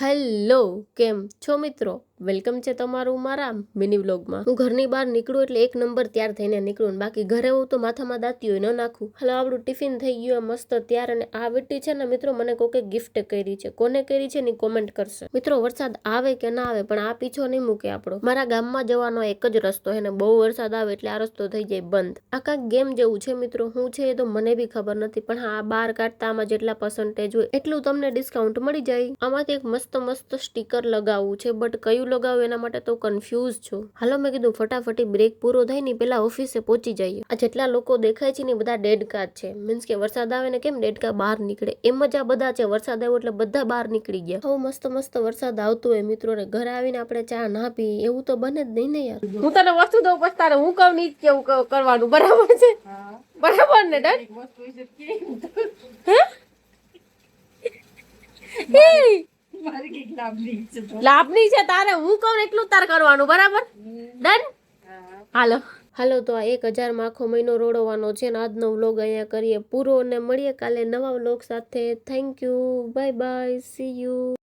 Hello, કેમ છો મિત્રો? વેલકમ છે તમારું મારા મિની વ્લોગમાં. હું ઘરની બહાર નીકળું એટલે એક નંબર તૈયાર થઈને નીકળું, બાકી ઘરે હું તો માથામાં દાંતીઓ ન નાખું. હાલો, આપણું ટિફિન થઈ ગયું મસ્ત તૈયાર. અને આ વીટી છે ને મિત્રો, મને કોકે ગિફ્ટ કરી છે. કોને કરી છે ની કોમેન્ટ કરશે. મિત્રો, વરસાદ આવે કે ના આવે પણ આ પીછો નહીં મૂકે આપણો. મારા ગામમાં જવાનો એક જ રસ્તો છે ને બહુ વરસાદ આવે એટલે આ રસ્તો થઈ જાય બંધ. આ કાંઈક ગેમ જેવું છે મિત્રો. હું છે એ તો મને બી ખબર નથી, પણ હા, બાર કાઢતા આમાં જેટલા પર્સન્ટેજ હોય એટલું તમને ડિસ્કાઉન્ટ મળી જાય. આમાંથી એક મસ્ત સ્ટીકર લગાવવું છે, બટ કયું લગાવું એના માટે તો કન્ફ્યુઝ છું. હાલો, મેં કીધું ફટાફટી બ્રેક પૂરો થાય ને પેલા ઓફિસે પહોંચી જઈએ. આ જેટલા લોકો દેખાય છે ને બધા ડેડકા જ છે. મીન્સ કે વરસાદ આવે ને કેમ ડેડકા બહાર નીકળે, એમ જ આ બધા છે. વરસાદ આવ્યો એટલે બધા બહાર નીકળી ગયા. હવે મસ્ત વરસાદ આવતો હોય મિત્રો ને ઘરે આવીને આપણે ચા ના પી એવું તો બને જ નહીં ને યાર. હું તને વસ્તુ દઉં પછી તારે હું કહું નહીં કેવું કરવાનું, બરાબર છે? બરાબર ને? લાભની છે તારે હું કહું એટલું તાર કરવાનું, બરાબર? ડન. હાલો તો આ 1000 માં આખો મહિનો રોડવાનો છે ને આજનો વ્લોગ અહીંયા કરીએ પૂરો અને મળીએ કાલે નવા વ્લોગ સાથે. Thank you, bye bye, C you.